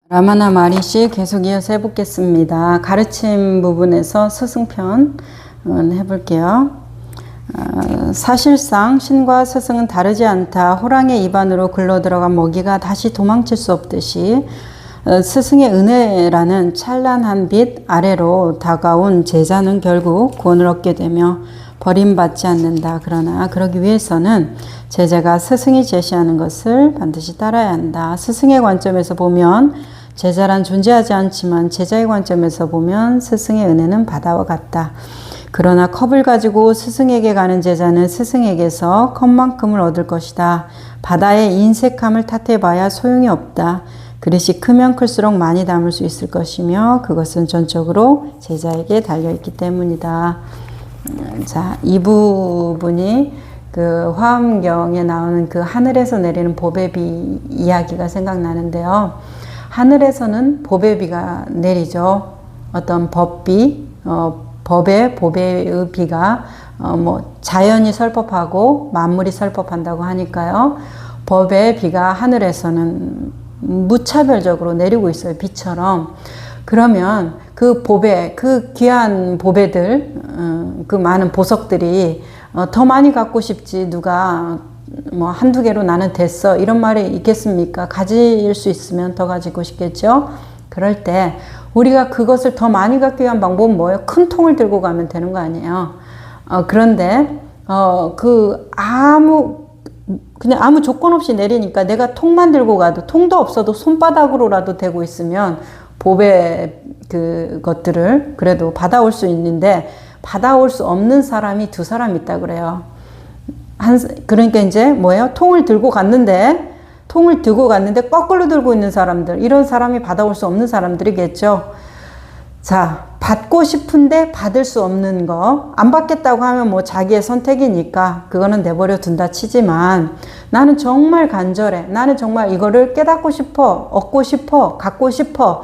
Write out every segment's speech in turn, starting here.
라마나 마리시 계속 이어서 해보겠습니다. 가르침 부분에서 스승편 해볼게요. 사실상 신과 스승은 다르지 않다. 호랑이의 입안으로 굴러 들어간 먹이가 다시 도망칠 수 없듯이 스승의 은혜라는 찬란한 빛 아래로 다가온 제자는 결국 구원을 얻게 되며 버림받지 않는다. 그러나 그러기 위해서는 제자가 스승이 제시하는 것을 반드시 따라야 한다. 스승의 관점에서 보면 제자란 존재하지 않지만 제자의 관점에서 보면 스승의 은혜는 바다와 같다. 그러나 컵을 가지고 스승에게 가는 제자는 스승에게서 컵만큼을 얻을 것이다. 바다의 인색함을 탓해봐야 소용이 없다. 그릇이 크면 클수록 많이 담을 수 있을 것이며 그것은 전적으로 제자에게 달려있기 때문이다. 자, 이 부분이 그 화엄경에 나오는 그 하늘에서 내리는 보배비 이야기가 생각나는데요. 하늘에서는 보배비가 내리죠. 어떤 법비, 보배의 비가 자연이 설법하고 만물이 설법한다고 하니까요. 법의 비가 하늘에서는 무차별적으로 내리고 있어요. 비처럼. 그러면 그 보배, 그 귀한 보배들, 그 많은 보석들이 더 많이 갖고 싶지 누가 한두 개로 나는 됐어 이런 말이 있겠습니까? 가질 수 있으면 더 가지고 싶겠죠? 그럴 때 우리가 그것을 더 많이 갖기 위한 방법은 뭐예요? 큰 통을 들고 가면 되는 거 아니에요? 그런데 그냥 아무 조건 없이 내리니까 내가 통만 들고 가도 통도 없어도 손바닥으로라도 대고 있으면 보배 그것들을 그래도 받아올 수 있는데 받아올 수 없는 사람이 두 사람 있다 그래요. 그러니까 이제 뭐예요? 통을 들고 갔는데 거꾸로 들고 있는 사람들, 이런 사람이 받아올 수 없는 사람들이겠죠. 자, 받고 싶은데 받을 수 없는 거, 안 받겠다고 하면 자기의 선택이니까 그거는 내버려 둔다 치지만 나는 정말 간절해. 나는 정말 이거를 깨닫고 싶어, 얻고 싶어, 갖고 싶어.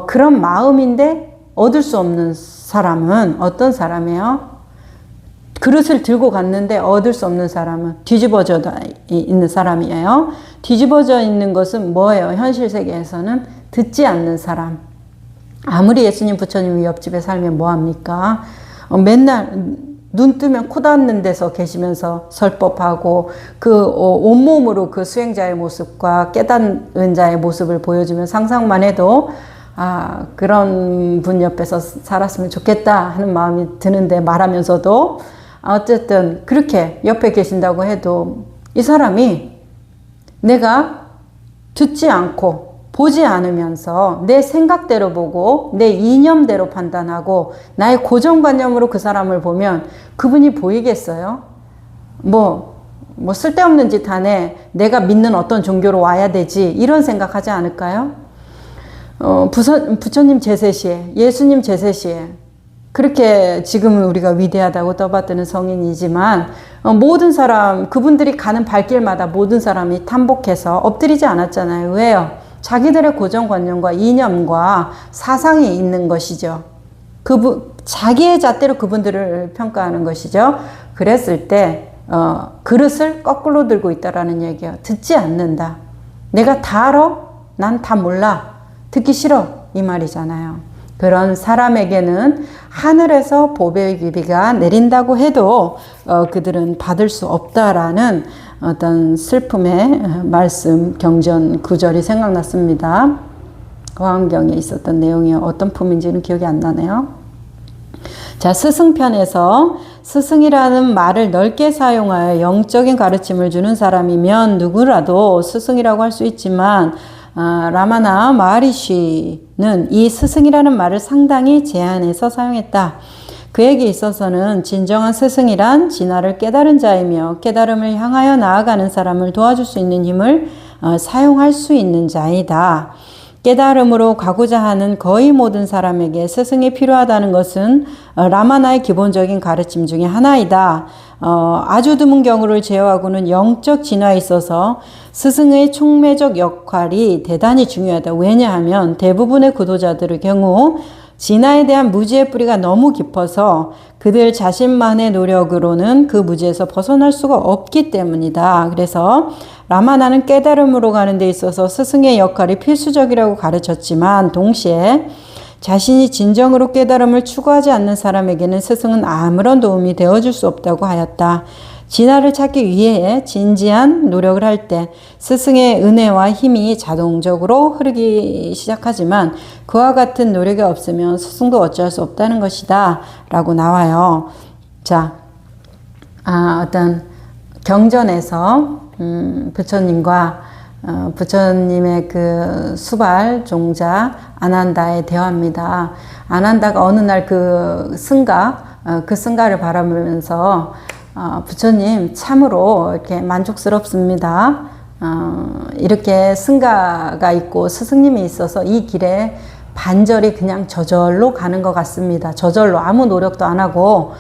그런 마음인데 얻을 수 없는 사람은 어떤 사람이에요? 그릇을 들고 갔는데 얻을 수 없는 사람은 뒤집어져 있는 사람이에요. 뒤집어져 있는 것은 뭐예요? 현실 세계에서는 듣지 않는 사람. 아무리 예수님 부처님이 옆집에 살면 뭐합니까? 맨날 눈 뜨면 코 닿는 데서 계시면서 설법하고 그 온몸으로 그 수행자의 모습과 깨닫는 자의 모습을 보여주면 상상만 해도 그런 분 옆에서 살았으면 좋겠다 하는 마음이 드는데 말하면서도 어쨌든 그렇게 옆에 계신다고 해도 이 사람이 내가 듣지 않고 보지 않으면서 내 생각대로 보고 내 이념대로 판단하고 나의 고정관념으로 그 사람을 보면 그분이 보이겠어요? 쓸데없는 짓 하네. 내가 믿는 어떤 종교로 와야 되지. 이런 생각하지 않을까요? 부처님 제세시에, 예수님 제세시에 그렇게 지금은 우리가 위대하다고 떠받드는 성인이지만 모든 사람, 그분들이 가는 발길마다 모든 사람이 탐복해서 엎드리지 않았잖아요. 왜요? 자기들의 고정관념과 이념과 사상이 있는 것이죠. 자기의 잣대로 그분들을 평가하는 것이죠. 그랬을 때 그릇을 거꾸로 들고 있다라는 얘기예요. 듣지 않는다. 내가 다 알아? 난 다 몰라. 듣기 싫어. 이 말이잖아요. 그런 사람에게는 하늘에서 보배의 비가 내린다고 해도 그들은 받을 수 없다라는 어떤 슬픔의 말씀, 경전 구절이 생각났습니다. 화엄경에 있었던 내용이 어떤 품인지는 기억이 안 나네요. 자, 스승편에서 스승이라는 말을 넓게 사용하여 영적인 가르침을 주는 사람이면 누구라도 스승이라고 할 수 있지만 라마나 마하리시는 이 스승이라는 말을 상당히 제한해서 사용했다. 그에게 있어서는 진정한 스승이란 진화를 깨달은 자이며 깨달음을 향하여 나아가는 사람을 도와줄 수 있는 힘을 사용할 수 있는 자이다. 깨달음으로 가고자 하는 거의 모든 사람에게 스승이 필요하다는 것은 라마나의 기본적인 가르침 중에 하나이다. 아주 드문 경우를 제외하고는 영적 진화에 있어서 스승의 촉매적 역할이 대단히 중요하다. 왜냐하면 대부분의 구도자들의 경우 진화에 대한 무지의 뿌리가 너무 깊어서 그들 자신만의 노력으로는 그 무지에서 벗어날 수가 없기 때문이다. 그래서 라마나는 깨달음으로 가는 데 있어서 스승의 역할이 필수적이라고 가르쳤지만 동시에 자신이 진정으로 깨달음을 추구하지 않는 사람에게는 스승은 아무런 도움이 되어줄 수 없다고 하였다. 진화를 찾기 위해 진지한 노력을 할 때 스승의 은혜와 힘이 자동적으로 흐르기 시작하지만 그와 같은 노력이 없으면 스승도 어쩔 수 없다는 것이다 라고 나와요. 자, 어떤 경전에서 부처님과 부처님의 그 수발 종자 아난다의 대화입니다. 아난다가 어느 날 그 승가를 바라보면서 부처님 참으로 이렇게 만족스럽습니다. 이렇게 승가가 있고 스승님이 있어서 이 길에 반절이 그냥 저절로 가는 것 같습니다. 저절로 아무 노력도 안 하고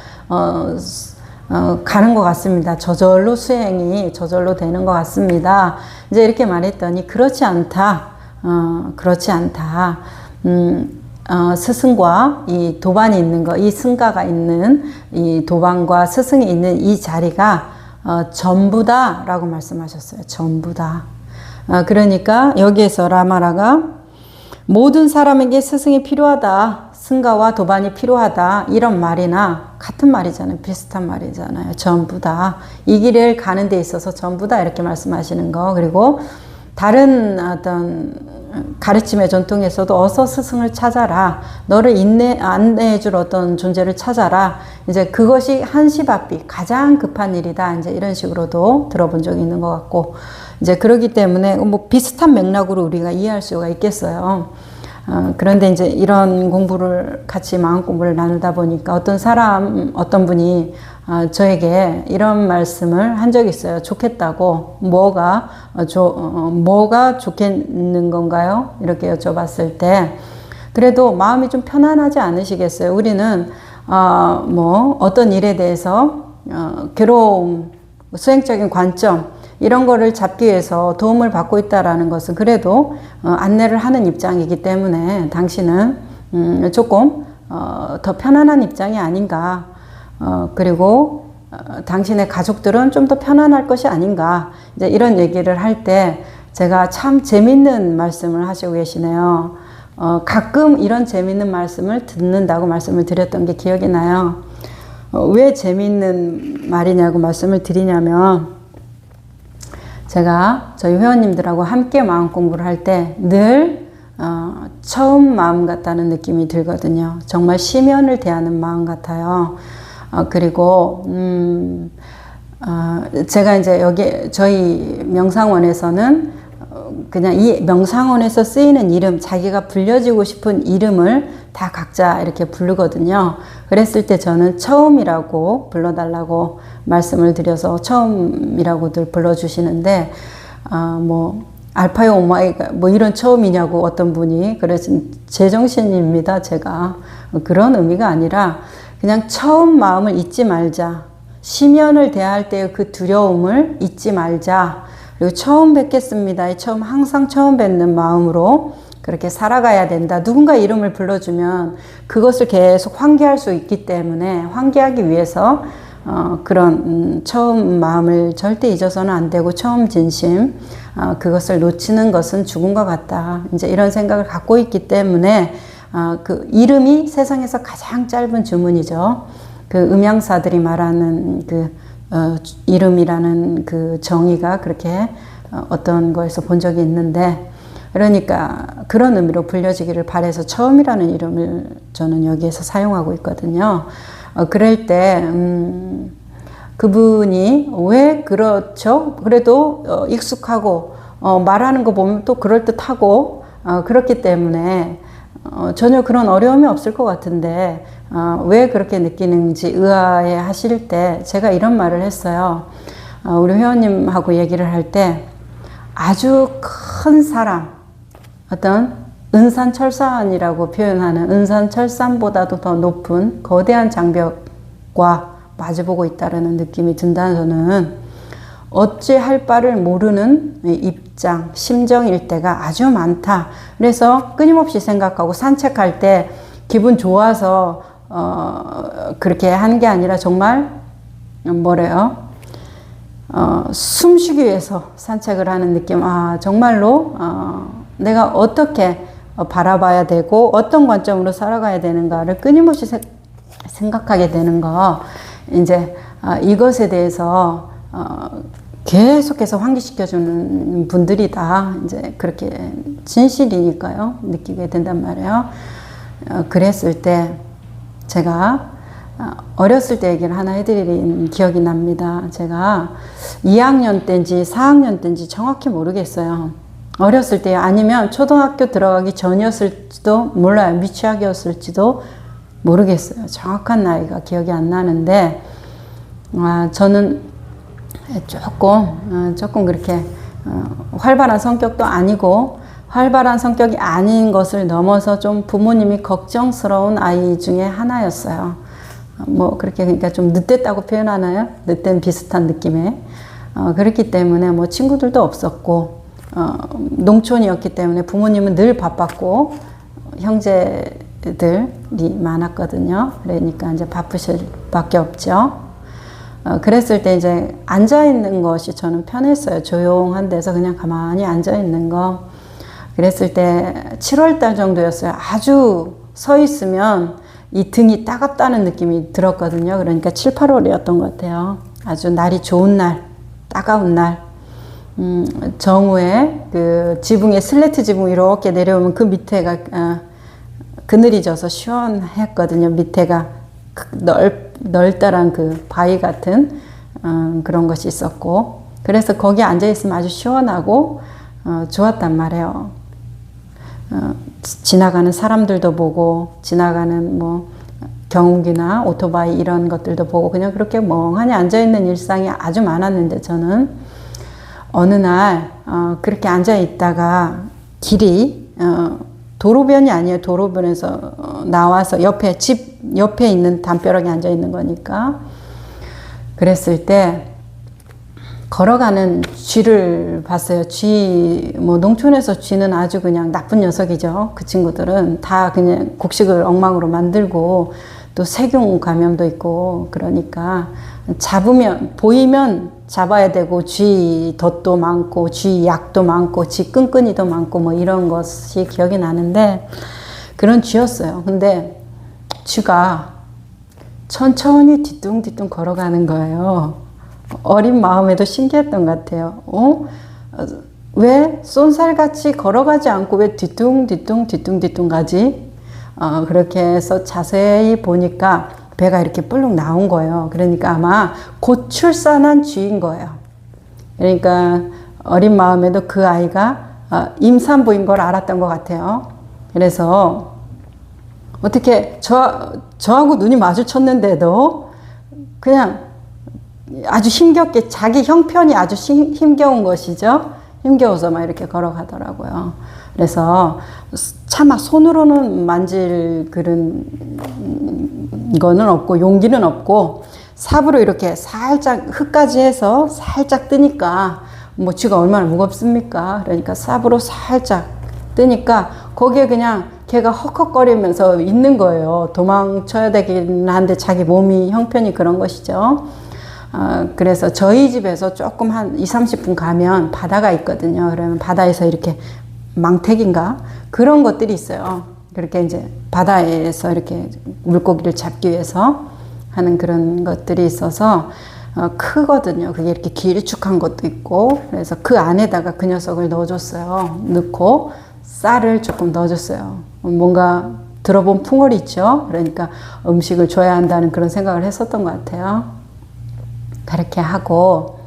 가는 것 같습니다. 저절로 수행이 저절로 되는 것 같습니다. 이제 이렇게 말했더니 그렇지 않다. 그렇지 않다. 스승과 이 도반이 있는 거, 이 승가가 있는 이 도반과 스승이 있는 이 자리가 전부다라고 말씀하셨어요. 전부다. 그러니까 여기에서 라마라가 모든 사람에게 스승이 필요하다. 승가와 도반이 필요하다. 이런 말이나 같은 말이잖아요. 비슷한 말이잖아요. 전부다. 이 길을 가는 데 있어서 전부다 이렇게 말씀하시는 거. 그리고 다른 어떤 가르침의 전통에서도 어서 스승을 찾아라. 너를 안내해 줄 어떤 존재를 찾아라. 이제 그것이 한시바삐 가장 급한 일이다. 이제 이런 식으로도 들어본 적이 있는 것 같고, 이제 그러기 때문에 뭐 비슷한 맥락으로 우리가 이해할 수가 있겠어요. 그런데 이제 이런 공부를 같이 마음 공부를 나누다 보니까 어떤 분이 저에게 이런 말씀을 한 적이 있어요. 좋겠다고. 뭐가 좋겠는 건가요? 이렇게 여쭤봤을 때, 그래도 마음이 좀 편안하지 않으시겠어요? 우리는, 어떤 일에 대해서, 괴로움, 수행적인 관점, 이런 거를 잡기 위해서 도움을 받고 있다라는 것은 그래도 안내를 하는 입장이기 때문에 당신은 조금 더 편안한 입장이 아닌가. 그리고 당신의 가족들은 좀 더 편안할 것이 아닌가. 이제 이런 얘기를 할 때 제가 참 재밌는 말씀을 하시고 계시네요. 가끔 이런 재밌는 말씀을 듣는다고 말씀을 드렸던 게 기억이 나요. 왜 재밌는 말이냐고 말씀을 드리냐면, 제가 저희 회원님들하고 함께 마음 공부를 할 때 늘 처음 마음 같다는 느낌이 들거든요. 정말 심연을 대하는 마음 같아요. 그리고 제가 이제 여기 저희 명상원에서는 그냥 이 명상원에서 쓰이는 이름, 자기가 불려지고 싶은 이름을 다 각자 이렇게 부르거든요. 그랬을 때 저는 처음이라고 불러달라고 말씀을 드려서 처음이라고들 불러주시는데, 알파요 오마이가 이런 처음이냐고 어떤 분이 그러신, 제정신입니다. 제가 그런 의미가 아니라 그냥 처음 마음을 잊지 말자. 심연을 대할 때의 그 두려움을 잊지 말자. 그리고 처음 뵙겠습니다. 항상 처음 뵙는 마음으로 그렇게 살아가야 된다. 누군가 이름을 불러주면 그것을 계속 환기할 수 있기 때문에 환기하기 위해서 그런 처음 마음을 절대 잊어서는 안 되고, 처음 진심, 그것을 놓치는 것은 죽음과 같다. 이제 이런 생각을 갖고 있기 때문에 그 이름이 세상에서 가장 짧은 주문이죠. 그 음양사들이 말하는 이름이라는 그 정의가 그렇게 어떤 거에서 본 적이 있는데, 그러니까 그런 의미로 불려지기를 바라서 처음이라는 이름을 저는 여기에서 사용하고 있거든요. 그럴 때 그분이 왜 그렇죠? 그래도 익숙하고 말하는 거 보면 또 그럴듯하고 그렇기 때문에 전혀 그런 어려움이 없을 것 같은데, 왜 그렇게 느끼는지 의아해 하실 때 제가 이런 말을 했어요. 우리 회원님하고 얘기를 할 때 아주 큰 사람, 어떤 은산철산이라고 표현하는 은산철산보다도 더 높은 거대한 장벽과 마주보고 있다는 느낌이 든다는, 저는 어찌할 바를 모르는 입장, 심정일 때가 아주 많다. 그래서 끊임없이 생각하고 산책할 때 기분 좋아서 그렇게 하는 게 아니라 정말 뭐래요? 숨쉬기 위해서 산책을 하는 느낌. 아, 정말로 내가 어떻게 바라봐야 되고 어떤 관점으로 살아가야 되는가를 끊임없이 생각하게 되는 거. 이제 이것에 대해서 계속해서 환기시켜주는 분들이다. 이제 그렇게 진실이니까요. 느끼게 된단 말이에요. 그랬을 때 제가 어렸을 때 얘기를 하나 해드린 기억이 납니다. 제가 2학년 때인지 4학년 때인지 정확히 모르겠어요. 어렸을 때 아니면 초등학교 들어가기 전이었을지도 몰라요. 미취학이었을지도 모르겠어요. 정확한 나이가 기억이 안 나는데 저는 조금 그렇게 활발한 성격도 아니고 활발한 성격이 아닌 것을 넘어서 좀 부모님이 걱정스러운 아이 중에 하나였어요. 뭐 그렇게 그러니까 좀 늦됐다고 표현하나요? 늦된 비슷한 느낌에 그렇기 때문에 뭐 친구들도 없었고 농촌이었기 때문에 부모님은 늘 바빴고 형제들이 많았거든요. 그러니까 이제 바쁘실 밖에 없죠. 그랬을 때 이제 앉아 있는 것이 저는 편했어요. 조용한 데서 그냥 가만히 앉아 있는 거. 그랬을 때 7월 달 정도였어요. 아주 서 있으면 이 등이 따갑다는 느낌이 들었거든요. 그러니까 7, 8월이었던 것 같아요. 아주 날이 좋은 날, 따가운 날. 정우에 그 지붕에 슬레이트 지붕 이렇게 내려오면 그 밑에가 그늘이 져서 시원했거든요. 밑에가 넓다란 그 바위 같은 그런 것이 있었고, 그래서 거기 앉아 있으면 아주 시원하고 좋았단 말이에요. 지나가는 사람들도 보고 지나가는 뭐 경운기나 오토바이 이런 것들도 보고 그냥 그렇게 멍하니 앉아 있는 일상이 아주 많았는데, 저는 어느 날 그렇게 앉아 있다가 길이 도로변이 아니에요. 도로변에서 나와서 옆에 집 옆에 있는 담벼락에 앉아 있는 거니까. 그랬을 때 걸어가는 쥐를 봤어요. 쥐, 뭐 농촌에서 쥐는 아주 그냥 나쁜 녀석이죠. 그 친구들은 다 그냥 곡식을 엉망으로 만들고 또 세균 감염도 있고, 그러니까 잡으면 보이면 잡아야 되고 쥐 덫도 많고 쥐 약도 많고 쥐 끈끈이도 많고 뭐 이런 것이 기억이 나는데, 그런 쥐였어요. 근데 쥐가 천천히 뒤뚱뒤뚱 걸어가는 거예요. 어린 마음에도 신기했던 것 같아요. 왜 쏜살같이 걸어가지 않고 왜 뒤뚱뒤뚱 가지? 그렇게 해서 자세히 보니까 배가 이렇게 불룩 나온 거예요. 그러니까 아마 곧 출산한 쥐인 거예요. 그러니까 어린 마음에도 그 아이가 임산부인 걸 알았던 것 같아요. 그래서 어떻게 저하고 눈이 마주쳤는데도 그냥 아주 힘겹게, 자기 형편이 아주 힘겨운 것이죠. 힘겨워서 막 이렇게 걸어가더라고요. 그래서 차마 손으로는 만질 그런 거는 없고 용기는 없고, 삽으로 이렇게 살짝 흙까지 해서 살짝 뜨니까 뭐 쥐가 얼마나 무겁습니까? 그러니까 삽으로 살짝 뜨니까 거기에 그냥 걔가 헉헉거리면서 있는 거예요. 도망쳐야 되긴 한데 자기 몸이 형편이 그런 것이죠. 그래서 저희 집에서 조금 한 2, 30분 가면 바다가 있거든요. 그러면 바다에서 이렇게 망태기인가? 그런 것들이 있어요. 그렇게 이제 바다에서 이렇게 물고기를 잡기 위해서 하는 그런 것들이 있어서 크거든요. 그게 이렇게 길쭉한 것도 있고, 그래서 그 안에다가 그 녀석을 넣어줬어요. 넣고 쌀을 조금 넣어줬어요. 뭔가 들어본 풍월이 있죠. 그러니까 음식을 줘야 한다는 그런 생각을 했었던 것 같아요. 그렇게 하고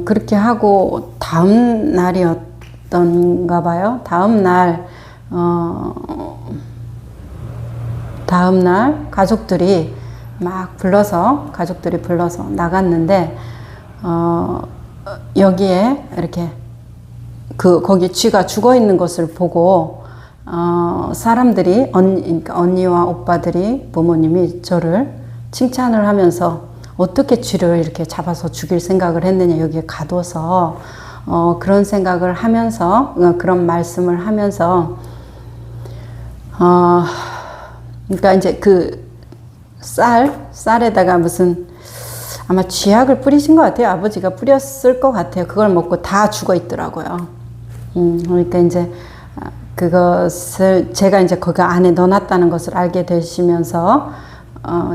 그렇게 하고 다음 날이었던가 봐요. 다음 날 가족들이 불러서 나갔는데, 여기에 이렇게 거기 쥐가 죽어 있는 것을 보고 사람들이 그러니까 언니와 오빠들이, 부모님이 저를 칭찬을 하면서 어떻게 쥐를 이렇게 잡아서 죽일 생각을 했느냐, 여기에 가둬서 그런 생각을 하면서, 그런 말씀을 하면서 그러니까 이제 그 쌀에다가 무슨 아마 쥐약을 뿌리신 것 같아요. 아버지가 뿌렸을 것 같아요. 그걸 먹고 다 죽어 있더라고요. 그러니까 이제 그것을 제가 이제 거기 안에 넣어놨다는 것을 알게 되시면서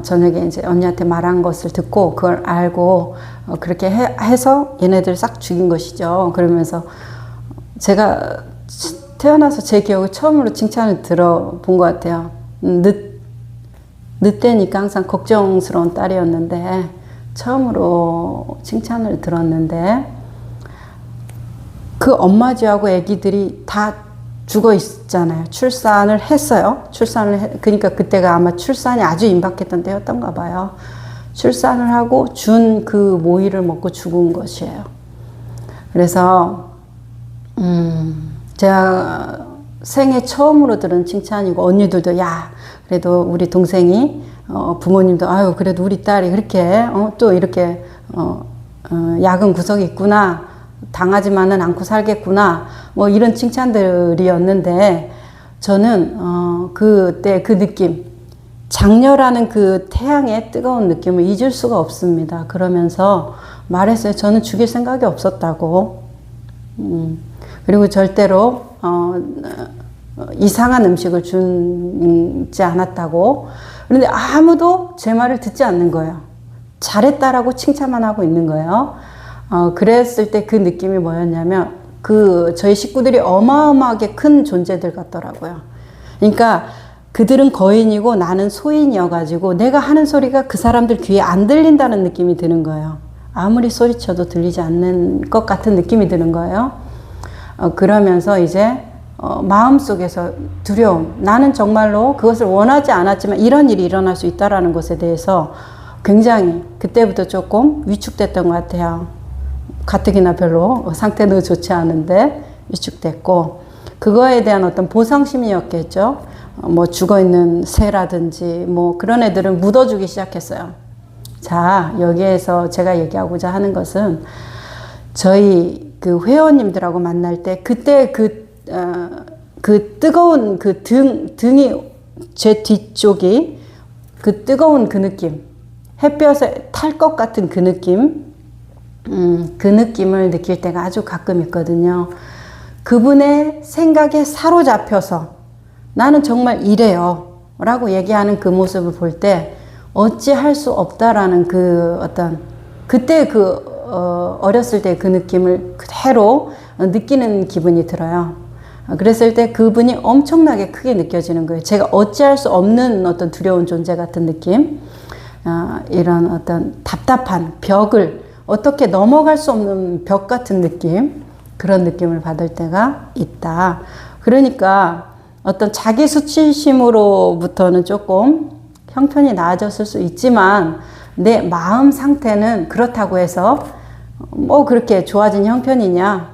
저녁에 이제 언니한테 말한 것을 듣고 그걸 알고 그렇게 해서 얘네들 싹 죽인 것이죠. 그러면서 제가 태어나서 제 기억에 처음으로 칭찬을 들어본 것 같아요. 늦대니까 항상 걱정스러운 딸이었는데 처음으로 칭찬을 들었는데 그 엄마쥐하고 애기들이 다 죽어 있잖아요. 출산을 했어요. 그러니까 그때가 아마 출산이 아주 임박했던 때였던가 봐요. 출산을 하고 준 그 모이를 먹고 죽은 것이에요. 그래서 제가 생애 처음으로 들은 칭찬이고 언니들도 야 그래도 우리 동생이 부모님도 아유 그래도 우리 딸이 그렇게 또 이렇게 약은 구석이 있구나. 당하지만은 않고 살겠구나. 뭐 이런 칭찬들이었는데 저는 그때 그 느낌 장녀라는 그 태양의 뜨거운 느낌을 잊을 수가 없습니다. 그러면서 말했어요. 저는 죽일 생각이 없었다고. 그리고 절대로 이상한 음식을 주지 않았다고. 그런데 아무도 제 말을 듣지 않는 거예요. 잘했다라고 칭찬만 하고 있는 거예요. 그랬을 때 그 느낌이 뭐였냐면 저희 식구들이 어마어마하게 큰 존재들 같더라고요. 그러니까 그들은 거인이고 나는 소인이어가지고 내가 하는 소리가 그 사람들 귀에 안 들린다는 느낌이 드는 거예요. 아무리 소리쳐도 들리지 않는 것 같은 느낌이 드는 거예요. 그러면서 이제 마음속에서 두려움, 나는 정말로 그것을 원하지 않았지만 이런 일이 일어날 수 있다는 것에 대해서 굉장히 그때부터 조금 위축됐던 것 같아요. 가뜩이나 별로 상태는 좋지 않은데 위축됐고 그거에 대한 어떤 보상심이었겠죠. 뭐 죽어있는 새라든지 뭐 그런 애들은 묻어주기 시작했어요. 자, 여기에서 제가 얘기하고자 하는 것은 저희 그 회원님들하고 만날 때 그때 그 뜨거운 그 등이 제 뒤쪽이 그 뜨거운 그 느낌 햇볕에 탈 것 같은 그 느낌 그 느낌을 느낄 때가 아주 가끔 있거든요. 그분의 생각에 사로잡혀서 나는 정말 이래요 라고 얘기하는 그 모습을 볼 때 어찌할 수 없다라는 그 어떤 그때 어렸을 때 그 느낌을 그대로 느끼는 기분이 들어요. 그랬을 때 그분이 엄청나게 크게 느껴지는 거예요. 제가 어찌할 수 없는 어떤 두려운 존재 같은 느낌, 이런 어떤 답답한 벽을 어떻게 넘어갈 수 없는 벽 같은 느낌, 그런 느낌을 받을 때가 있다. 그러니까 어떤 자기 수치심으로부터는 조금 형편이 나아졌을 수 있지만 내 마음 상태는 그렇다고 해서 뭐 그렇게 좋아진 형편이냐?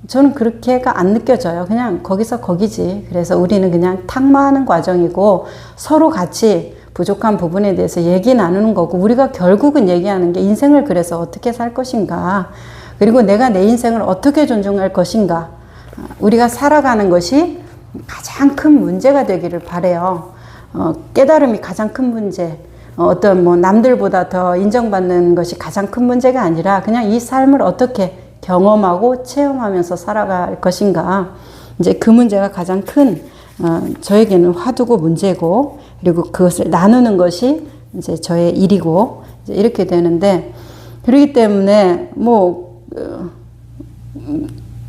저는 그렇게가 안 느껴져요. 그냥 거기서 거기지. 그래서 우리는 그냥 탁마하는 과정이고 서로 같이 부족한 부분에 대해서 얘기 나누는 거고 우리가 결국은 얘기하는 게 인생을 그래서 어떻게 살 것인가 그리고 내가 내 인생을 어떻게 존중할 것인가 우리가 살아가는 것이 가장 큰 문제가 되기를 바라요. 깨달음이 가장 큰 문제 어떤 뭐 남들보다 더 인정받는 것이 가장 큰 문제가 아니라 그냥 이 삶을 어떻게 경험하고 체험하면서 살아갈 것인가 이제 그 문제가 가장 큰 저에게는 화두고 문제고 그리고 그것을 나누는 것이 이제 저의 일이고 이제 이렇게 되는데 그렇기 때문에 뭐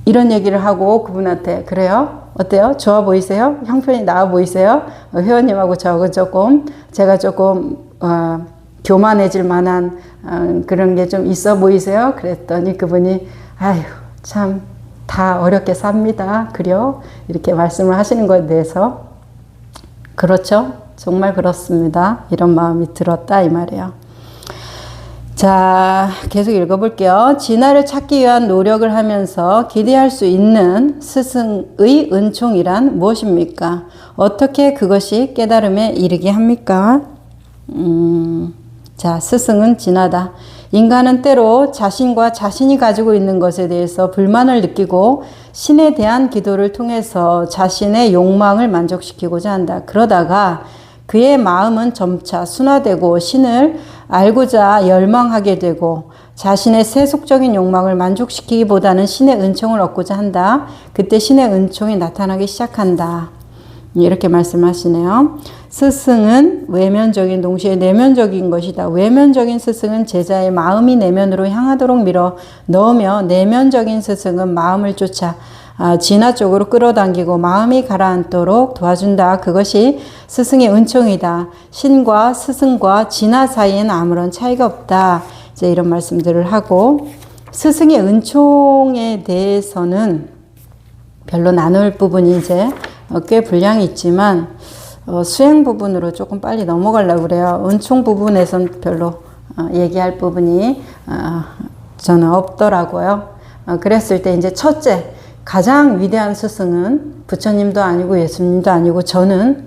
이런 얘기를 하고 그분한테 그래요? 어때요? 좋아 보이세요? 형편이 나아 보이세요? 회원님하고 저하고 제가 조금 교만해질 만한 그런 게 좀 있어 보이세요? 그랬더니 그분이 아휴 참 다 어렵게 삽니다. 그래요? 이렇게 말씀을 하시는 것에 대해서 그렇죠? 정말 그렇습니다. 이런 마음이 들었다 이 말이에요. 자, 계속 읽어볼게요. 진화를 찾기 위한 노력을 하면서 기대할 수 있는 스승의 은총이란 무엇입니까? 어떻게 그것이 깨달음에 이르게 합니까? 자, 스승은 진화다. 인간은 때로 자신과 자신이 가지고 있는 것에 대해서 불만을 느끼고 신에 대한 기도를 통해서 자신의 욕망을 만족시키고자 한다. 그러다가 그의 마음은 점차 순화되고 신을 알고자 열망하게 되고 자신의 세속적인 욕망을 만족시키기보다는 신의 은총을 얻고자 한다. 그때 신의 은총이 나타나기 시작한다. 이렇게 말씀하시네요. 스승은 외면적인 동시에 내면적인 것이다. 외면적인 스승은 제자의 마음이 내면으로 향하도록 밀어 넣으며 내면적인 스승은 마음을 쫓아 진화 쪽으로 끌어당기고 마음이 가라앉도록 도와준다. 그것이 스승의 은총이다. 신과 스승과 진화 사이에는 아무런 차이가 없다. 이제 이런 말씀들을 하고, 스승의 은총에 대해서는 별로 나눌 부분이 이제 꽤 분량이 있지만 수행 부분으로 조금 빨리 넘어가려고 그래요. 은총 부분에선 별로 얘기할 부분이 저는 없더라고요. 그랬을 때 이제 첫째, 가장 위대한 스승은 부처님도 아니고 예수님도 아니고 저는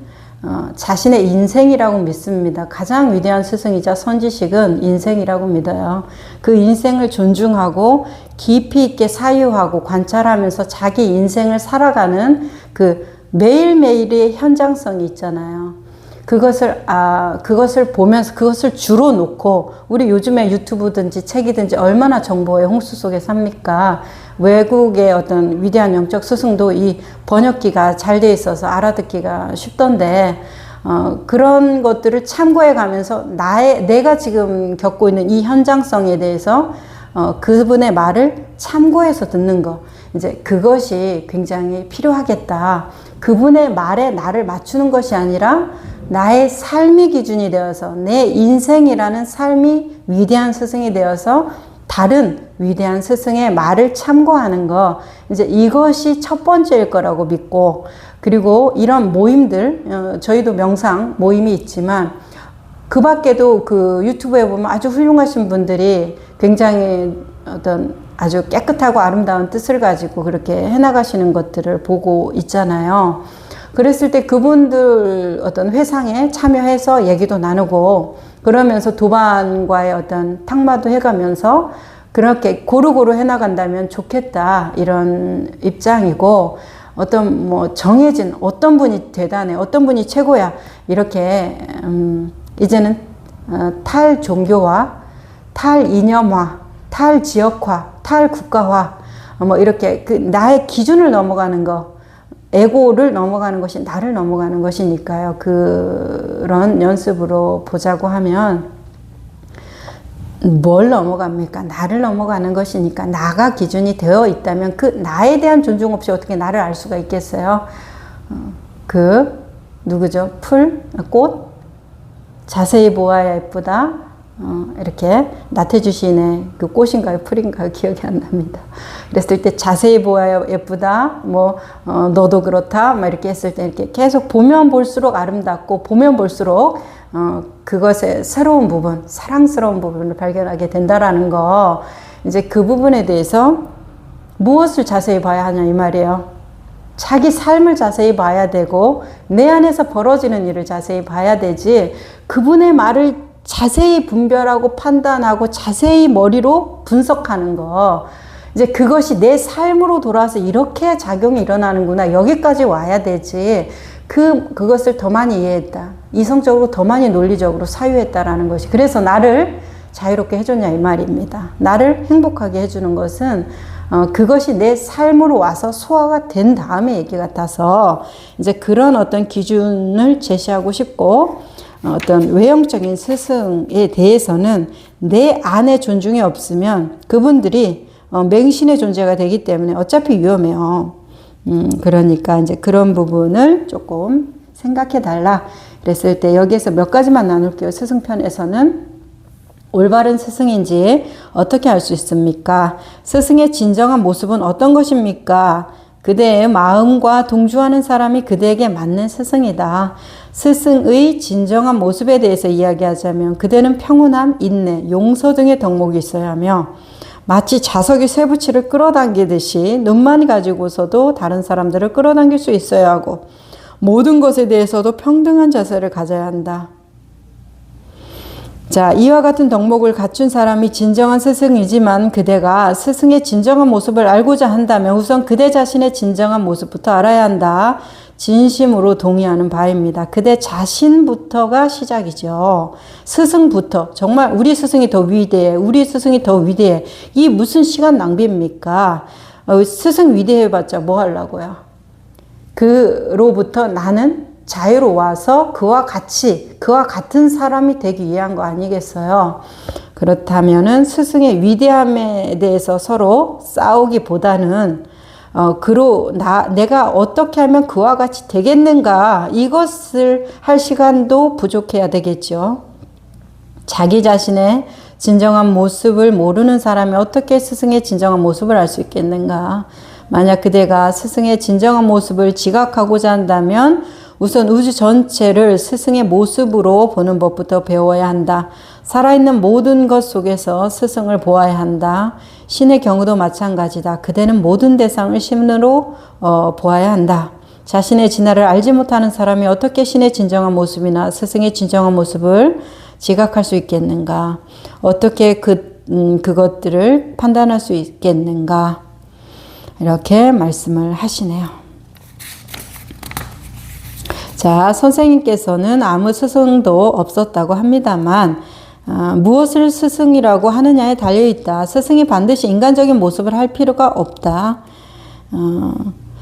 자신의 인생이라고 믿습니다. 가장 위대한 스승이자 선지식은 인생이라고 믿어요. 그 인생을 존중하고 깊이 있게 사유하고 관찰하면서 자기 인생을 살아가는 그 매일매일의 현장성이 있잖아요. 그것을 보면서 그것을 주로 놓고, 우리 요즘에 유튜브든지 책이든지 얼마나 정보의 홍수 속에 삽니까? 외국의 어떤 위대한 영적 스승도 이 번역기가 잘 돼 있어서 알아듣기가 쉽던데, 그런 것들을 참고해 가면서 내가 지금 겪고 있는 이 현장성에 대해서 그분의 말을 참고해서 듣는 거, 이제 그것이 굉장히 필요하겠다. 그분의 말에 나를 맞추는 것이 아니라 나의 삶이 기준이 되어서 내 인생이라는 삶이 위대한 스승이 되어서 다른 위대한 스승의 말을 참고하는 거, 이제 이것이 첫 번째일 거라고 믿고, 그리고 이런 모임들, 저희도 명상 모임이 있지만 그 밖에도 그 유튜브에 보면 아주 훌륭하신 분들이 굉장히 어떤 아주 깨끗하고 아름다운 뜻을 가지고 그렇게 해나가시는 것들을 보고 있잖아요. 그랬을 때 그분들 어떤 회상에 참여해서 얘기도 나누고 그러면서 도반과의 어떤 탁마도 해가면서 그렇게 고루고루 해나간다면 좋겠다, 이런 입장이고, 어떤 뭐 정해진 어떤 분이 대단해, 어떤 분이 최고야, 이렇게 이제는 탈종교화, 탈이념화, 탈지역화, 탈국가화, 뭐 이렇게 그 나의 기준을 넘어가는 거, 에고를 넘어가는 것이 나를 넘어가는 것이니까요. 그런 연습으로 보자고 하면 뭘 넘어갑니까? 나를 넘어가는 것이니까. 나가 기준이 되어 있다면 그 나에 대한 존중 없이 어떻게 나를 알 수가 있겠어요? 누구죠? 꽃? 자세히 보아야 예쁘다. 이렇게 나태주시인의 그 꽃인가요? 풀인가요? 기억이 안 납니다. 그랬을 때 자세히 보아야 예쁘다. 너도 그렇다. 막 이렇게 했을 때 이렇게 계속 보면 볼수록 아름답고, 보면 볼수록 그것의 새로운 부분, 사랑스러운 부분을 발견하게 된다라는 거, 이제 그 부분에 대해서 무엇을 자세히 봐야 하냐 이 말이에요. 자기 삶을 자세히 봐야 되고 내 안에서 벌어지는 일을 자세히 봐야 되지, 그분의 말을 자세히 분별하고 판단하고 자세히 머리로 분석하는 거, 이제 그것이 내 삶으로 돌아와서 이렇게 작용이 일어나는구나, 여기까지 와야 되지. 그것을 더 많이 이해했다, 이성적으로 더 많이 논리적으로 사유했다라는 것이, 그래서 나를 자유롭게 해줬냐 이 말입니다. 나를 행복하게 해주는 것은 그것이 내 삶으로 와서 소화가 된 다음에 얘기 같아서, 이제 그런 어떤 기준을 제시하고 싶고, 어떤 외형적인 스승에 대해서는 내 안에 존중이 없으면 그분들이 맹신의 존재가 되기 때문에 어차피 위험해요. 그러니까 이제 그런 부분을 조금 생각해 달라 그랬을 때, 여기에서 몇 가지만 나눌게요. 스승편에서는 올바른 스승인지 어떻게 알 수 있습니까? 스승의 진정한 모습은 어떤 것입니까? 그대의 마음과 동조하는 사람이 그대에게 맞는 스승이다. 스승의 진정한 모습에 대해서 이야기하자면, 그대는 평온함, 인내, 용서 등의 덕목이 있어야 하며, 마치 자석이 쇠붙이를 끌어당기듯이 눈만 가지고서도 다른 사람들을 끌어당길 수 있어야 하고, 모든 것에 대해서도 평등한 자세를 가져야 한다. 자, 이와 같은 덕목을 갖춘 사람이 진정한 스승이지만 그대가 스승의 진정한 모습을 알고자 한다면 우선 그대 자신의 진정한 모습부터 알아야 한다. 진심으로 동의하는 바입니다. 그대 자신부터가 시작이죠. 스승부터. 정말 우리 스승이 더 위대해. 우리 스승이 더 위대해. 이 무슨 시간 낭비입니까? 스승 위대해봤자 뭐 하려고요? 그로부터 나는 자유로워서 그와 같은 사람이 되기 위한 거 아니겠어요? 그렇다면은 스승의 위대함에 대해서 서로 싸우기보다는 내가 어떻게 하면 그와 같이 되겠는가, 이것을 할 시간도 부족해야 되겠죠. 자기 자신의 진정한 모습을 모르는 사람이 어떻게 스승의 진정한 모습을 알 수 있겠는가? 만약 그대가 스승의 진정한 모습을 지각하고자 한다면 우선 우주 전체를 스승의 모습으로 보는 법부터 배워야 한다. 살아있는 모든 것 속에서 스승을 보아야 한다. 신의 경우도 마찬가지다. 그대는 모든 대상을 신으로 보아야 한다. 자신의 진화를 알지 못하는 사람이 어떻게 신의 진정한 모습이나 스승의 진정한 모습을 지각할 수 있겠는가? 어떻게 그것들을 판단할 수 있겠는가? 이렇게 말씀을 하시네요. 자, 선생님께서는 아무 스승도 없었다고 합니다만 무엇을 스승이라고 하느냐에 달려있다. 스승이 반드시 인간적인 모습을 할 필요가 없다.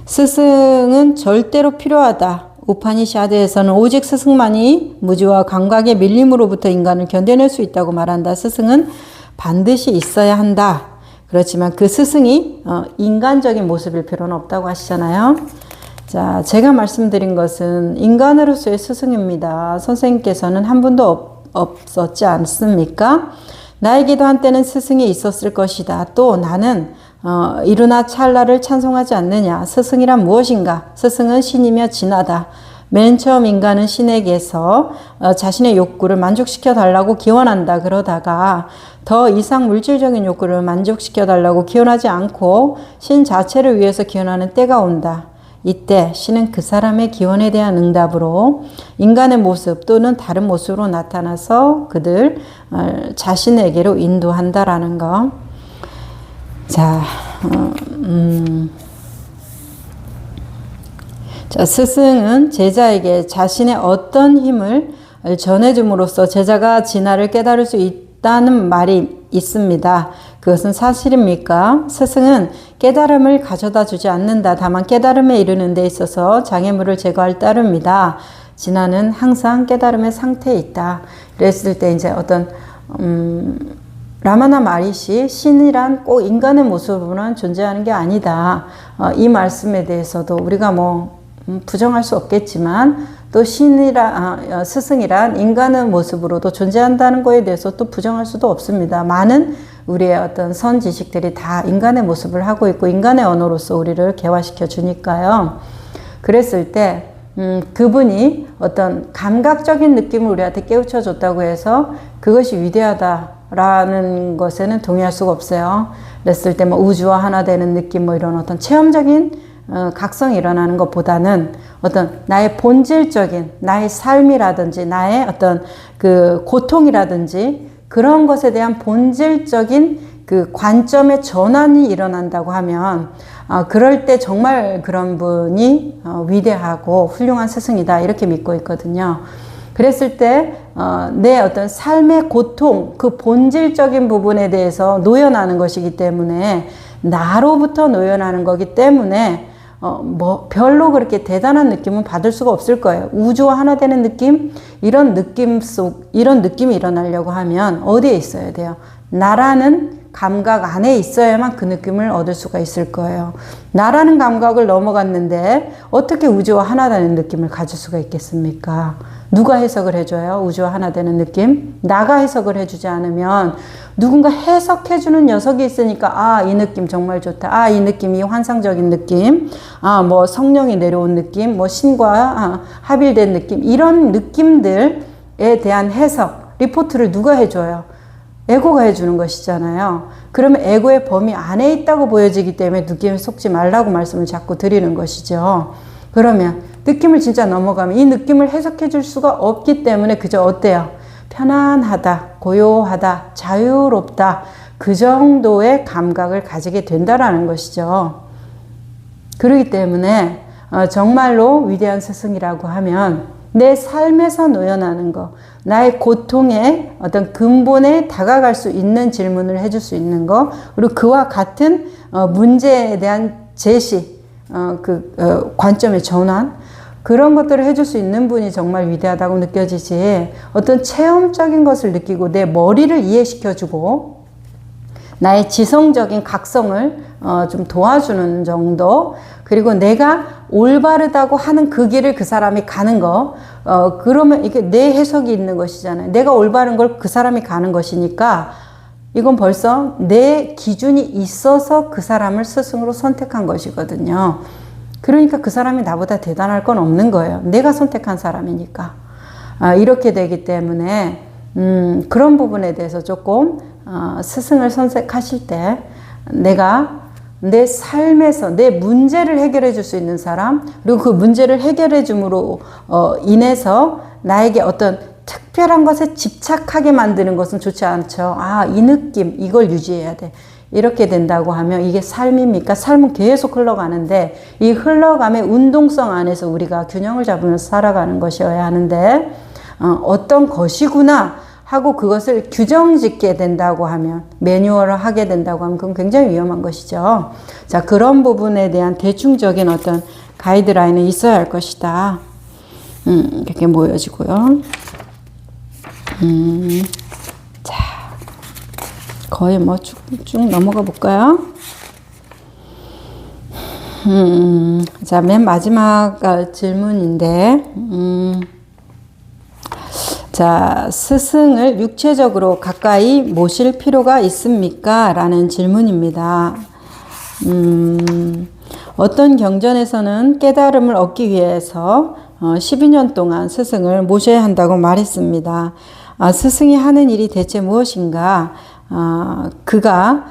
스승은 절대로 필요하다. 우파니샤드에서는 오직 스승만이 무지와 감각의 밀림으로부터 인간을 견뎌낼 수 있다고 말한다. 스승은 반드시 있어야 한다. 그렇지만 그 스승이 인간적인 모습일 필요는 없다고 하시잖아요. 자, 제가 말씀드린 것은 인간으로서의 스승입니다. 선생님께서는 한 분도 없었지 않습니까? 나에게도 한때는 스승이 있었을 것이다. 또 나는 이루나 찰나를 찬송하지 않느냐. 스승이란 무엇인가? 스승은 신이며 진하다. 맨 처음 인간은 신에게서 자신의 욕구를 만족시켜 달라고 기원한다. 그러다가 더 이상 물질적인 욕구를 만족시켜 달라고 기원하지 않고 신 자체를 위해서 기원하는 때가 온다. 이때 신은 그 사람의 기원에 대한 응답으로 인간의 모습 또는 다른 모습으로 나타나서 그들 자신에게로 인도한다라는 거. 자, 자, 스승은 제자에게 자신의 어떤 힘을 전해줌으로써 제자가 진화를 깨달을 수 있다는 말이 있습니다. 그것은 사실입니까? 스승은 깨달음을 가져다 주지 않는다. 다만 깨달음에 이르는 데 있어서 장애물을 제거할 따름이다. 진화는 항상 깨달음의 상태에 있다. 그랬을 때 이제 어떤 라마나 마리시 신이란 꼭 인간의 모습으로는 존재하는 게 아니다. 이 말씀에 대해서도 우리가 뭐 부정할 수 없겠지만 또 스승이란 인간의 모습으로도 존재한다는 거에 대해서 또 부정할 수도 없습니다. 많은 우리의 어떤 선 지식들이 다 인간의 모습을 하고 있고 인간의 언어로서 우리를 개화시켜 주니까요. 그랬을 때 그분이 어떤 감각적인 느낌을 우리한테 깨우쳐 줬다고 해서 그것이 위대하다라는 것에는 동의할 수가 없어요. 그랬을 때 뭐 우주와 하나 되는 느낌 뭐 이런 어떤 체험적인 각성이 일어나는 것보다는 어떤 나의 본질적인 나의 삶이라든지 나의 어떤 그 고통이라든지 그런 것에 대한 본질적인 그 관점의 전환이 일어난다고 하면 그럴 때 정말 그런 분이 위대하고 훌륭한 스승이다 이렇게 믿고 있거든요. 그랬을 때 내 어떤 삶의 고통 그 본질적인 부분에 대해서 노연하는 것이기 때문에 나로부터 노연하는 거기 때문에 뭐 별로 그렇게 대단한 느낌은 받을 수가 없을 거예요. 우주와 하나 되는 느낌, 이런 느낌이 일어나려고 하면 어디에 있어야 돼요? 나라는 감각 안에 있어야만 그 느낌을 얻을 수가 있을 거예요. 나라는 감각을 넘어갔는데 어떻게 우주와 하나 되는 느낌을 가질 수가 있겠습니까? 누가 해석을 해줘요? 우주와 하나 되는 느낌? 나가 해석을 해주지 않으면 누군가 해석해주는 녀석이 있으니까 이 느낌 정말 좋다. 이 느낌이 환상적인 느낌. 뭐 성령이 내려온 느낌. 뭐 신과 합일된 느낌. 이런 느낌들에 대한 해석, 리포트를 누가 해줘요? 에고가 해주는 것이잖아요. 그러면 에고의 범위 안에 있다고 보여지기 때문에 느낌에 속지 말라고 말씀을 자꾸 드리는 것이죠. 그러면 느낌을 진짜 넘어가면 이 느낌을 해석해 줄 수가 없기 때문에 그저 어때요? 편안하다, 고요하다, 자유롭다, 그 정도의 감각을 가지게 된다라는 것이죠. 그렇기 때문에 정말로 위대한 스승이라고 하면 내 삶에서 놓여나는 거, 나의 고통의 어떤 근본에 다가갈 수 있는 질문을 해줄 수 있는 거, 그리고 그와 같은 문제에 대한 제시, 관점의 전환, 그런 것들을 해줄 수 있는 분이 정말 위대하다고 느껴지지, 어떤 체험적인 것을 느끼고 내 머리를 이해시켜주고 나의 지성적인 각성을 좀 도와주는 정도, 그리고 내가 올바르다고 하는 그 길을 그 사람이 가는 거, 그러면 이게 내 해석이 있는 것이잖아요. 내가 올바른 걸 그 사람이 가는 것이니까 이건 벌써 내 기준이 있어서 그 사람을 스승으로 선택한 것이거든요. 그러니까 그 사람이 나보다 대단할 건 없는 거예요. 내가 선택한 사람이니까. 이렇게 되기 때문에 그런 부분에 대해서 조금 스승을 선택하실 때 내가 내 삶에서 내 문제를 해결해 줄 수 있는 사람, 그리고 그 문제를 해결해 줌으로 인해서 나에게 어떤 특별한 것에 집착하게 만드는 것은 좋지 않죠. 이 느낌, 이걸 유지해야 돼. 이렇게 된다고 하면 이게 삶입니까? 삶은 계속 흘러가는데 이 흘러감의 운동성 안에서 우리가 균형을 잡으면서 살아가는 것이어야 하는데, 어떤 것이구나 하고 그것을 규정짓게 된다고 하면, 매뉴얼을 하게 된다고 하면 그건 굉장히 위험한 것이죠. 자, 그런 부분에 대한 대충적인 어떤 가이드라인은 있어야 할 것이다. 이렇게 모여지고요. 자, 거의 뭐 쭉 넘어가 볼까요? 자, 맨 마지막 질문인데, 자, 스승을 육체적으로 가까이 모실 필요가 있습니까? 라는 질문입니다. 어떤 경전에서는 깨달음을 얻기 위해서 12년 동안 스승을 모셔야 한다고 말했습니다. 스승이 하는 일이 대체 무엇인가? 그가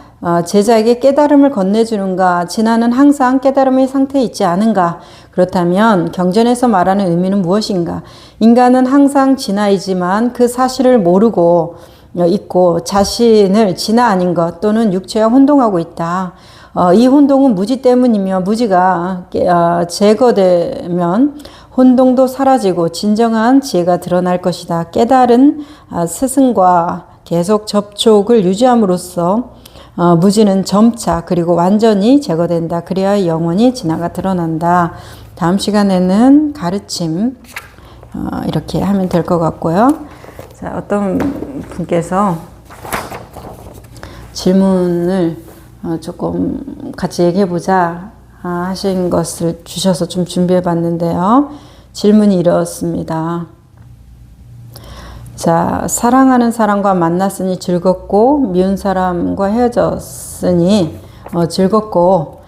제자에게 깨달음을 건네주는가? 진화는 항상 깨달음의 상태에 있지 않은가? 그렇다면 경전에서 말하는 의미는 무엇인가? 인간은 항상 진화이지만 그 사실을 모르고 있고 자신을 진화 아닌 것 또는 육체와 혼동하고 있다. 이 혼동은 무지 때문이며 무지가 제거되면 혼동도 사라지고 진정한 지혜가 드러날 것이다. 깨달은 스승과 계속 접촉을 유지함으로써 무지는 점차 그리고 완전히 제거된다. 그래야 영원히 진화가 드러난다. 다음 시간에는 가르침 이렇게 하면 될 것 같고요. 자, 어떤 분께서 질문을 조금 같이 얘기해보자 하신 것을 주셔서 좀 준비해 봤는데요. 질문이 이렇습니다. 자, 사랑하는 사람과 만났으니 즐겁고 미운 사람과 헤어졌으니 즐겁고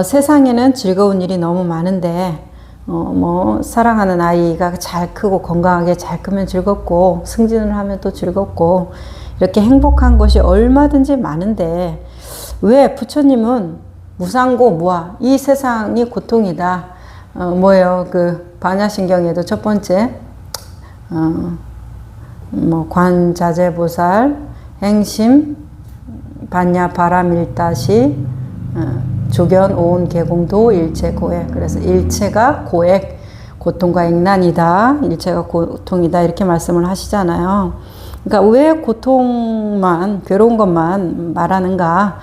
세상에는 즐거운 일이 너무 많은데 사랑하는 아이가 잘 크고 건강하게 잘 크면 즐겁고 승진을 하면 또 즐겁고 이렇게 행복한 것이 얼마든지 많은데 왜 부처님은 무상고 무아 이 세상이 고통이다. 뭐예요? 그 반야신경에도 첫 번째 관자재보살 행심 반야 바라밀다시 조견 오온 개공도 일체 고액. 그래서 일체가 고액 고통과 액난이다. 일체가 고통이다. 이렇게 말씀을 하시잖아요. 그러니까 왜 고통만 괴로운 것만 말하는가?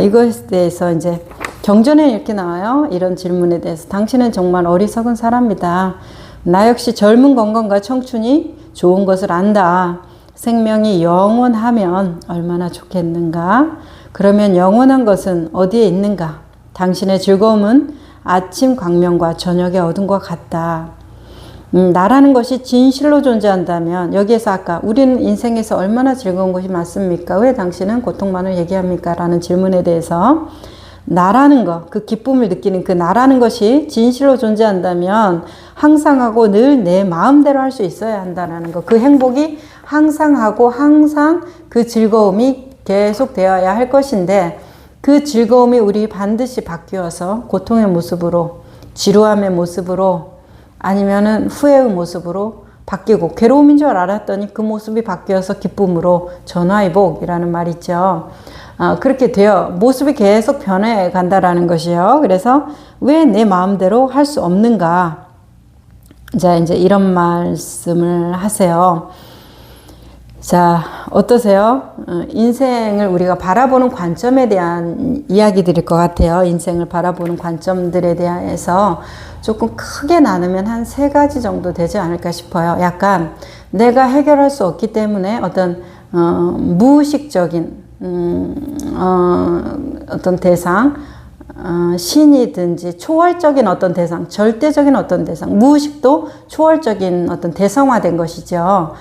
이것에 대해서 이제 경전에 이렇게 나와요. 이런 질문에 대해서 당신은 정말 어리석은 사람이다. 나 역시 젊은 건강과 청춘이 좋은 것을 안다. 생명이 영원하면 얼마나 좋겠는가? 그러면 영원한 것은 어디에 있는가? 당신의 즐거움은 아침 광명과 저녁의 어둠과 같다. 나라는 것이 진실로 존재한다면 여기에서 아까 우리는 인생에서 얼마나 즐거운 것이 많습니까? 왜 당신은 고통만을 얘기합니까? 라는 질문에 대해서 나라는 것, 그 기쁨을 느끼는 그 나라는 것이 진실로 존재한다면 항상 하고 늘 내 마음대로 할 수 있어야 한다는 것. 그 행복이 항상 하고 항상 그 즐거움이 계속 되어야 할 것인데 그 즐거움이 우리 반드시 바뀌어서 고통의 모습으로 지루함의 모습으로 아니면은 후회의 모습으로 바뀌고 괴로움인 줄 알았더니 그 모습이 바뀌어서 기쁨으로 전화위복이라는 말이 있죠. 그렇게 되어 모습이 계속 변해 간다라는 것이요. 그래서 왜 내 마음대로 할 수 없는가? 자, 이제 이런 말씀을 하세요. 자, 어떠세요? 인생을 우리가 바라보는 관점에 대한 이야기들일 것 같아요. 인생을 바라보는 관점들에 대해서 조금 크게 나누면 한 3가지 정도 되지 않을까 싶어요. 약간 내가 해결할 수 없기 때문에 어떤 무의식적인 어떤 대상, 신이든지 초월적인 어떤 대상, 절대적인 어떤 대상, 무의식도 초월적인 어떤 대성화된 것이죠.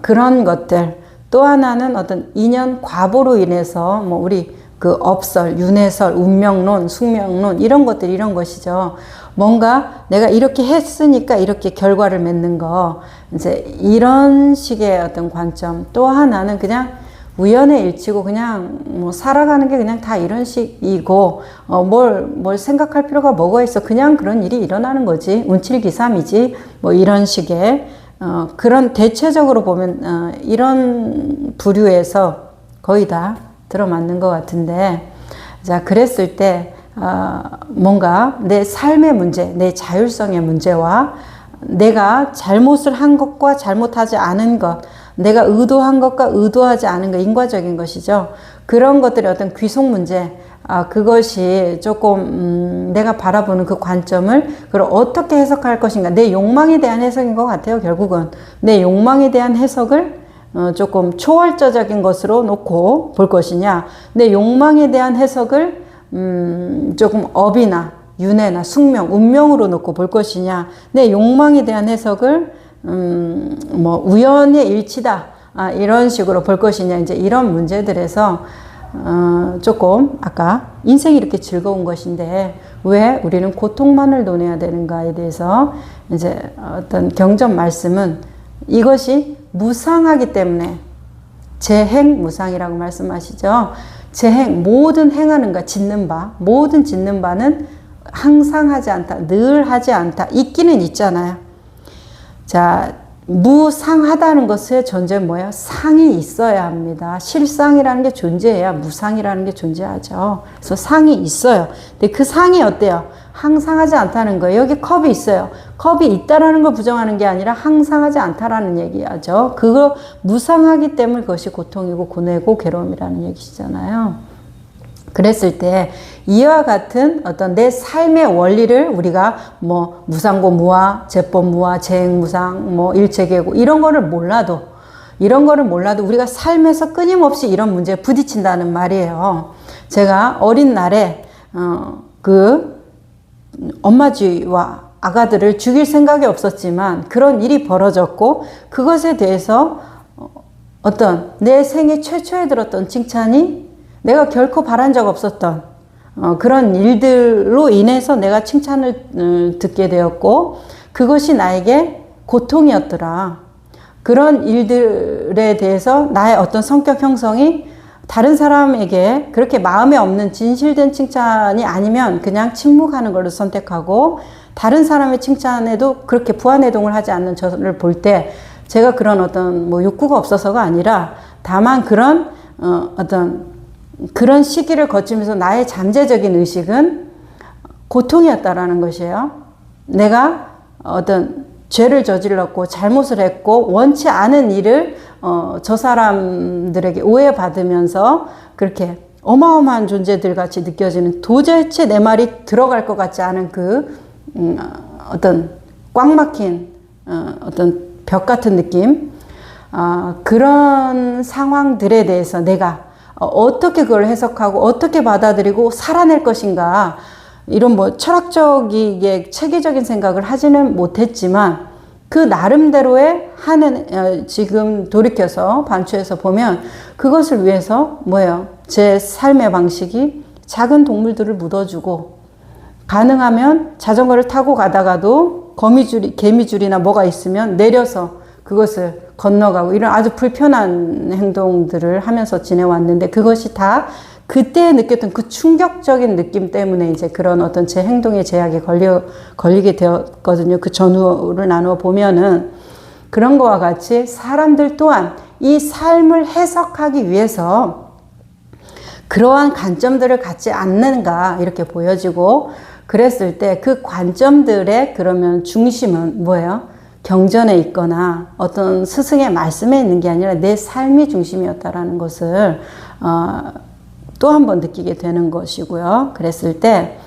그런 것들. 또 하나는 어떤 인연 과보로 인해서 뭐 우리 그 업설, 윤회설, 운명론, 숙명론 이런 것들 이런 것이죠. 뭔가 내가 이렇게 했으니까 이렇게 결과를 맺는 거. 이제 이런 식의 어떤 관점. 또 하나는 그냥 우연의 일치고 그냥 뭐 살아가는 게 그냥 다 이런 식이고 뭘 생각할 필요가 뭐가 있어. 그냥 그런 일이 일어나는 거지. 운칠기삼이지. 뭐 이런 식의 그런 대체적으로 보면 이런 부류에서 거의 다 들어맞는 것 같은데, 자, 그랬을 때 뭔가 내 삶의 문제, 내 자율성의 문제와 내가 잘못을 한 것과 잘못하지 않은 것, 내가 의도한 것과 의도하지 않은 것, 인과적인 것이죠. 그런 것들의 어떤 귀속 문제, 그것이 조금 내가 바라보는 그 관점을 그걸 어떻게 해석할 것인가, 내 욕망에 대한 해석인 것 같아요. 결국은 내 욕망에 대한 해석을 조금 초월적인 것으로 놓고 볼 것이냐, 내 욕망에 대한 해석을 조금 업이나 윤회나 숙명, 운명으로 놓고 볼 것이냐, 내 욕망에 대한 해석을 뭐 우연의 일치다, 이런 식으로 볼 것이냐, 이제 이런 문제들에서 조금 아까 인생이 이렇게 즐거운 것인데 왜 우리는 고통만을 논해야 되는가에 대해서 이제 어떤 경전 말씀은 이것이 무상하기 때문에 재행무상이라고 말씀하시죠. 재행, 모든 행하는 것, 짓는 바, 모든 짓는 바는 항상 하지 않다, 늘 하지 않다, 있기는 있잖아요. 자, 무상하다는 것의 존재는 뭐예요? 상이 있어야 합니다. 실상이라는 게 존재해야 무상이라는 게 존재하죠. 그래서 상이 있어요. 근데 그 상이 어때요? 항상 하지 않다는 거예요. 여기 컵이 있어요. 컵이 있다라는 걸 부정하는 게 아니라 항상 하지 않다라는 얘기하죠. 그거 무상하기 때문에 그것이 고통이고 고뇌고 괴로움이라는 얘기시잖아요. 그랬을 때 이와 같은 어떤 내 삶의 원리를 우리가 뭐 무상고 무아, 제법 무아, 재행무상, 뭐 일체계고 이런 거를 몰라도 우리가 삶에서 끊임없이 이런 문제에 부딪힌다는 말이에요. 제가 어린 날에 그 엄마쥐와 아가들을 죽일 생각이 없었지만 그런 일이 벌어졌고, 그것에 대해서 어떤 내 생애 최초에 들었던 칭찬이 내가 결코 바란 적 없었던 그런 일들로 인해서 내가 칭찬을 듣게 되었고, 그것이 나에게 고통이었더라. 그런 일들에 대해서 나의 어떤 성격 형성이 다른 사람에게 그렇게 마음에 없는 진실된 칭찬이 아니면 그냥 침묵하는 걸로 선택하고, 다른 사람의 칭찬에도 그렇게 부안해동을 하지 않는 저를 볼 때 제가 그런 어떤 뭐 욕구가 없어서가 아니라 다만 그런 어떤 그런 시기를 거치면서 나의 잠재적인 의식은 고통이었다라는 것이에요. 내가 어떤 죄를 저질렀고 잘못을 했고 원치 않은 일을 저 사람들에게 오해받으면서 그렇게 어마어마한 존재들 같이 느껴지는, 도대체 내 말이 들어갈 것 같지 않은 그 어떤 꽉 막힌 어떤 벽 같은 느낌, 그런 상황들에 대해서 내가 어떻게 그걸 해석하고 어떻게 받아들이고 살아낼 것인가, 이런 뭐 철학적이게 체계적인 생각을 하지는 못했지만 그 나름대로의 하는, 지금 돌이켜서 반추해서 보면 그것을 위해서 뭐예요? 제 삶의 방식이 작은 동물들을 묻어주고, 가능하면 자전거를 타고 가다가도 개미줄이나 뭐가 있으면 내려서 그것을 건너가고, 이런 아주 불편한 행동들을 하면서 지내왔는데, 그것이 다 그때 느꼈던 그 충격적인 느낌 때문에 이제 그런 어떤 제 행동의 제약에 걸리게 되었거든요. 그 전후를 나누어 보면은. 그런 거와 같이 사람들 또한 이 삶을 해석하기 위해서 그러한 관점들을 갖지 않는가 이렇게 보여지고, 그랬을 때 그 관점들의 그러면 중심은 뭐예요? 경전에 있거나 어떤 스승의 말씀에 있는 게 아니라 내 삶이 중심이었다라는 것을 또 한 번 느끼게 되는 것이고요. 그랬을 때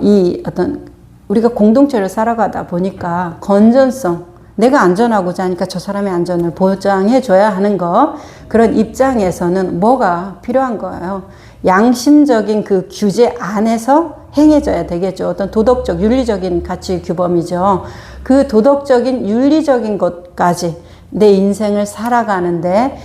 이 어떤 우리가 공동체를 살아가다 보니까 건전성, 내가 안전하고자 하니까 저 사람의 안전을 보장해 줘야 하는 거, 그런 입장에서는 뭐가 필요한 거예요? 양심적인 그 규제 안에서 행해져야 되겠죠. 어떤 도덕적, 윤리적인 가치 규범이죠. 그 도덕적인, 윤리적인 것까지 내 인생을 살아가는데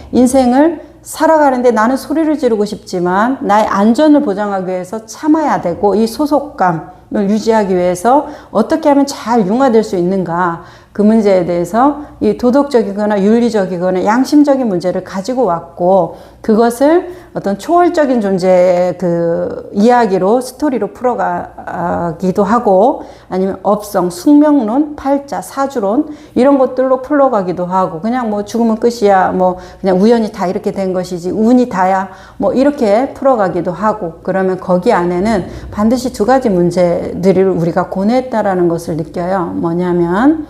나는 소리를 지르고 싶지만 나의 안전을 보장하기 위해서 참아야 되고, 이 소속감을 유지하기 위해서 어떻게 하면 잘 융화될 수 있는가, 그 문제에 대해서 이 도덕적이거나 윤리적이거나 양심적인 문제를 가지고 왔고, 그것을 어떤 초월적인 존재의 그 이야기로, 스토리로 풀어가기도 하고, 아니면 업성, 숙명론, 팔자, 사주론 이런 것들로 풀어가기도 하고, 그냥 뭐 죽으면 끝이야, 뭐 그냥 우연히 다 이렇게 된 것이지, 운이 다야, 뭐 이렇게 풀어가기도 하고. 그러면 거기 안에는 반드시 두 가지 문제들을 우리가 고뇌했다라는 것을 느껴요. 뭐냐면,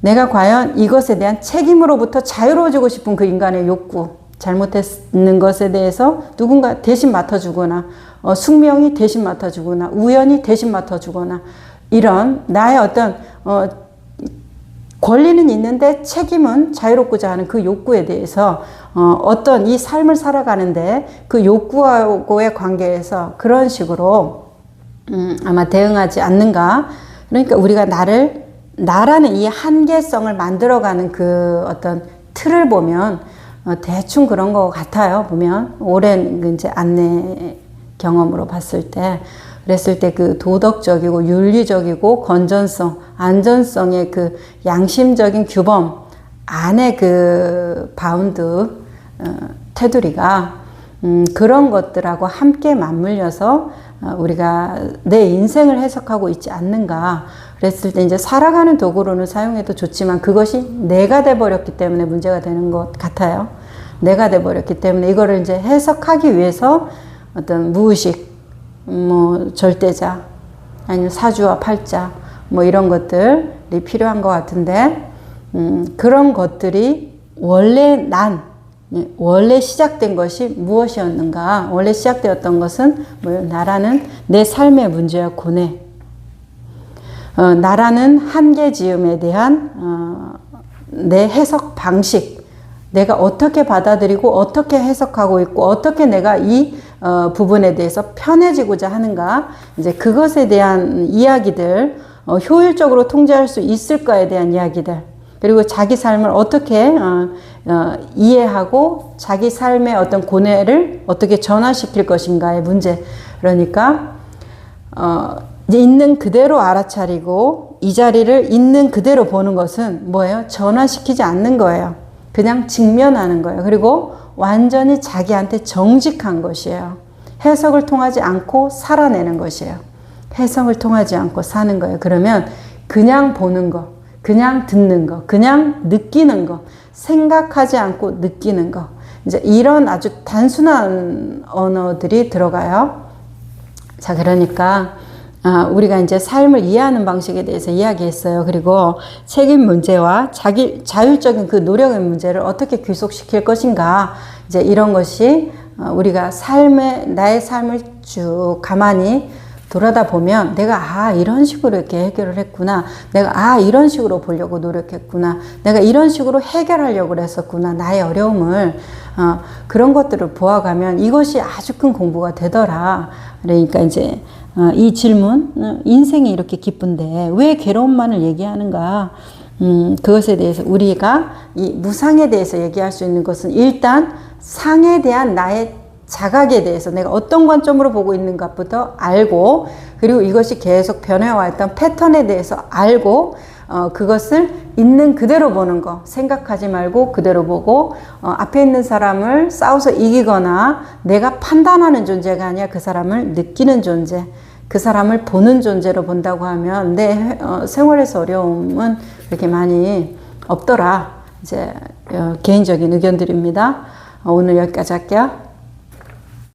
내가 과연 이것에 대한 책임으로부터 자유로워지고 싶은 그 인간의 욕구, 잘못했는 것에 대해서 누군가 대신 맡아주거나, 숙명이 대신 맡아주거나, 우연이 대신 맡아주거나, 이런 나의 어떤 권리는 있는데 책임은 자유롭고자 하는 그 욕구에 대해서 어떤 이 삶을 살아가는데 그 욕구하고의 관계에서 그런 식으로 아마 대응하지 않는가. 그러니까 우리가 나라는 이 한계성을 만들어가는 그 어떤 틀을 보면 대충 그런 것 같아요. 보면 오랜 이제 안내 경험으로 봤을 때, 그랬을 때 그 도덕적이고 윤리적이고 건전성, 안전성의 그 양심적인 규범 안에 그 바운드 테두리가 그런 것들하고 함께 맞물려서 우리가 내 인생을 해석하고 있지 않는가. 그랬을 때 이제 살아가는 도구로는 사용해도 좋지만 그것이 내가 돼버렸기 때문에 문제가 되는 것 같아요. 내가 돼버렸기 때문에 이거를 이제 해석하기 위해서 어떤 무의식, 뭐 절대자, 아니면 사주와 팔자, 뭐 이런 것들이 필요한 것 같은데, 그런 것들이 원래 시작된 것이 무엇이었는가? 원래 시작되었던 것은 나라는 내 삶의 문제와 고뇌, 나라는 한계지음에 대한 내 해석 방식, 내가 어떻게 받아들이고 어떻게 해석하고 있고 어떻게 내가 이 부분에 대해서 편해지고자 하는가, 이제 그것에 대한 이야기들, 효율적으로 통제할 수 있을까에 대한 이야기들, 그리고 자기 삶을 어떻게 이해하고 자기 삶의 어떤 고뇌를 어떻게 전환시킬 것인가의 문제. 그러니까 이제 있는 그대로 알아차리고 이 자리를 있는 그대로 보는 것은 뭐예요? 전환시키지 않는 거예요. 그냥 직면하는 거예요. 그리고 완전히 자기한테 정직한 것이에요. 해석을 통하지 않고 살아내는 것이에요. 해석을 통하지 않고 사는 거예요. 그러면 그냥 보는 거, 그냥 듣는 거, 그냥 느끼는 거, 생각하지 않고 느끼는 거, 이제 이런 아주 단순한 언어들이 들어가요. 자, 그러니까 우리가 이제 삶을 이해하는 방식에 대해서 이야기했어요. 그리고 책임 문제와 자율적인 그 노력의 문제를 어떻게 귀속시킬 것인가, 이제 이런 것이 우리가 나의 삶을 쭉 가만히 돌아다 보면 내가 이런 식으로 이렇게 해결을 했구나, 내가 이런 식으로 보려고 노력했구나, 내가 이런 식으로 해결하려고 했었구나, 나의 어려움을, 그런 것들을 보아가면 이것이 아주 큰 공부가 되더라. 그러니까 이제 이 질문, 인생이 이렇게 기쁜데 왜 괴로움만을 얘기하는가, 그것에 대해서 우리가 이 무상에 대해서 얘기할 수 있는 것은 일단 상에 대한 나의 자각에 대해서 내가 어떤 관점으로 보고 있는가부터 알고, 그리고 이것이 계속 변해왔던 패턴에 대해서 알고, 그것을 있는 그대로 보는 거, 생각하지 말고 그대로 보고, 앞에 있는 사람을 싸워서 이기거나 내가 판단하는 존재가 아니라 그 사람을 느끼는 존재, 그 사람을 보는 존재로 본다고 하면 내 생활에서 어려움은 그렇게 많이 없더라. 이제 개인적인 의견들입니다. 오늘 여기까지 할게요.